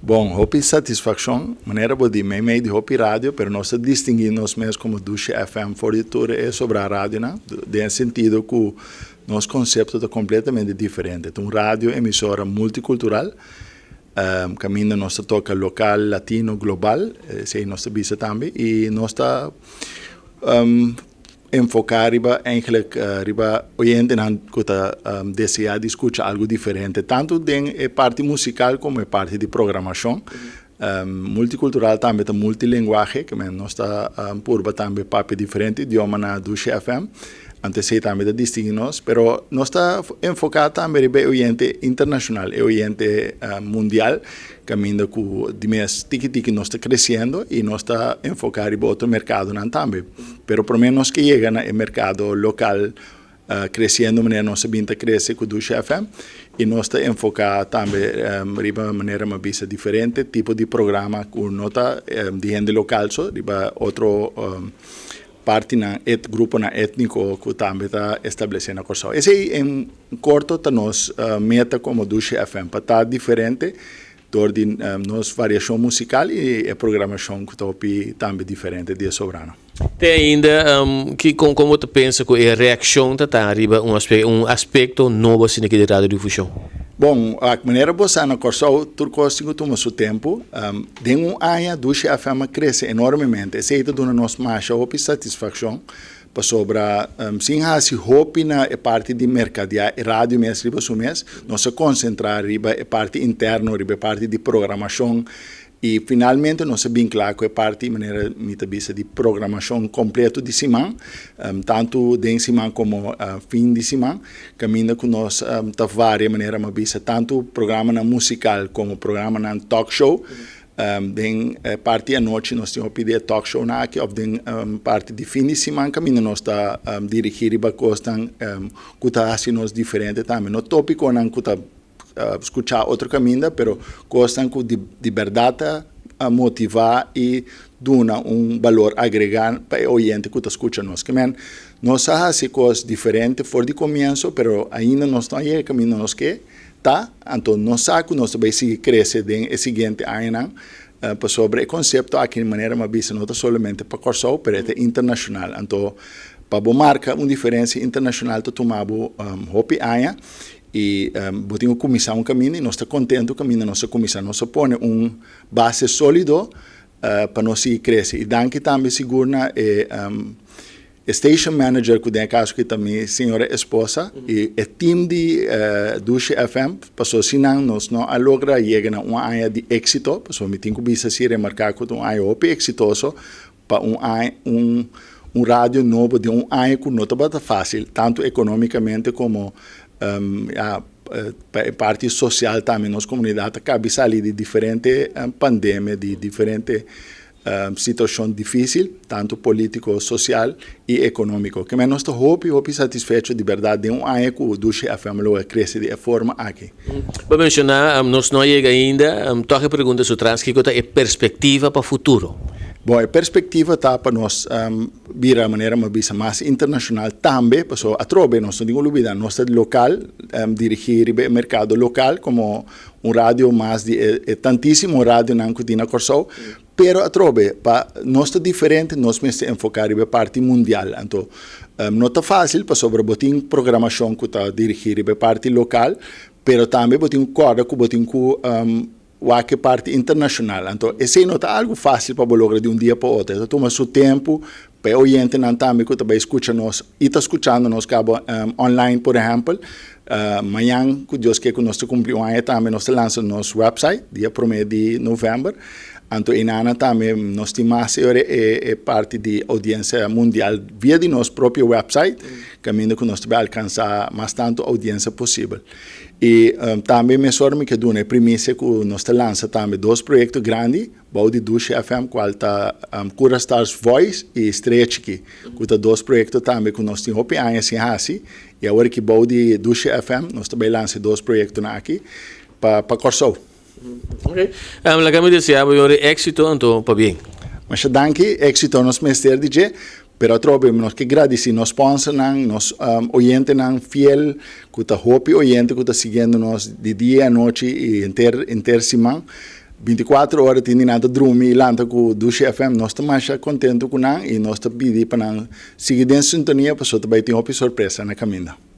Bom, hopi satisfação, maneira de meio de hopi rádio, pero nós distinguimos mesmo como Duche FM forditura é sobre a rádio, né? De sentido que nosso conceito é completamente diferente. É rádio emissora multicultural, caminho nós toca local, latino, global, sei nós bisa também, e nós está enfocar riba oyente que deseja escuchar algo diferente, tanto de parte musical como de parte de programação. Multicultural também é multilinguagem, que nós está purba também papi diferente idioma na Duche FM. Antes sei também da distinguir-nos, pero nós está enfocado também riba oyente internacional, oyente mundial, caminho que de mês tiki nós está crescendo e nós está enfocado em outro mercado também. Pero por menos que chega no mercado local crescendo, maneira nossa vinda cresce com o Duche FM e nós está enfocado também riba maneira uma vista diferente, tipo de programa que nota de gente local, so riba outro parte na grupo na étnico que também está estabelecendo a coisa. Esse é em curto tá nos meta como Duche FM para estar diferente door de nossa variação musical e a programação que está também diferente de sobrano. Tem ainda que como tu pensa que a reação está arriba aspecto novo assim aqui de radiodifusão. Bom, a maneira boa na Corsol, turco cinco toma seu tempo, de ano Duche FM cresce enormemente. Esse é do nosso marcha hope satisfação para sobra sim se hope na parte de mercadia rádio mês riba su mês, nós se concentrar riba a parte interna, riba a parte de programação e finalmente nós se vincular com a parte maneira mitabisa de programação completo de semana, tanto de semana como fim de semana, caminho que nós tá várias maneira mabisa tanto programa na musical como programa na talk show. Den parte à noite nós temos pedido talk show na aqui, ou den parte de fim de semana caminho nós está dirigir e bacostan que tá assim nós diferente também. No tópico não que tá escutar outro caminho, pero gostam que de verdade a motivar e dona valor agregado para o oyente que está escutando nós. Que nós fazemos coisas diferentes fora de começo, pero ainda nós estamos aí caminho nós que tá, então nós sabemos que nós vai seguir crescendo em seguinte ano para sobre o conceito aqui de maneira mais vista não somente para Corsol, mas é internacional. Então para marcar uma diferença internacional to tomabo hopi aya e botinho começar um caminho e nós está contente o caminho nossa comissão nós põe base sólido para nós seguir crescer e danke também segura station manager que tem caso que também senhora esposa e o time de Duche FM passou sinang nós não logra chegar na uma área de êxito passou me tenho que bisa se remarcar que um área op exitoso para um rádio novo de área que não está fácil tanto economicamente como parte social também nossa comunidade cabe sair de diferente pandemia de diferente situação difícil, tanto político, social e econômico. Que nós estamos hope satisfeitos de verdade de ano que o Duche FM cresce de forma aqui. Para mencionar, nós não chega ainda, toque pergunta sobre transcrito é perspectiva para o futuro. Bom, a perspectiva está para nós vir a maneira mais internacional também, porque a trobe nós não digo olvidar, nós local, dirigir o mercado local como rádio mais de tantíssimo rádio na Cutina Corsol, pero a trobe para nós é diferente, nós temos que enfocar na parte mundial. Então, não está fácil para sobre botin programação que está dirigir a parte local, pero também botin corda que botin que parte internacional. Então, esse não é algo fácil para lograr de um dia para o outro. Então, toma seu tempo, para o oyente não também que também escuta nós e está escutando nós cabo online, por exemplo. Amanhã, que Deus quer que nós cumprimos um ano também, nós lançamos nosso website, dia 1º de novembro. Então, em ano também, nós temos parte de audiência mundial via de nosso próprio website, caminho que nós devemos alcançar mais tanto audiência possível. E também me sorme que duna premissa que nós lançamos também dois projetos grandes, o de Duche FM, qual está Cura Stars Voice e Stretch, que está dois projetos também que nós temos assim, e agora que o de Duche FM, nós também lançamos dois projetos aqui para Corsol. Ok. La que me deseava éxito, então, para bem. Mas danke, éxito nos mestre DJ, pero trobe nos que agradecer nos sponsor nos oyente fiel, que está hopi oyente que está seguindo nos de dia a noite e inter semana. 24 horas tem nada dormir lá com Dushi FM, nós estamos mais contentes com nós e nós estamos pedindo para seguir em sintonia para só também ter uma surpresa na caminho.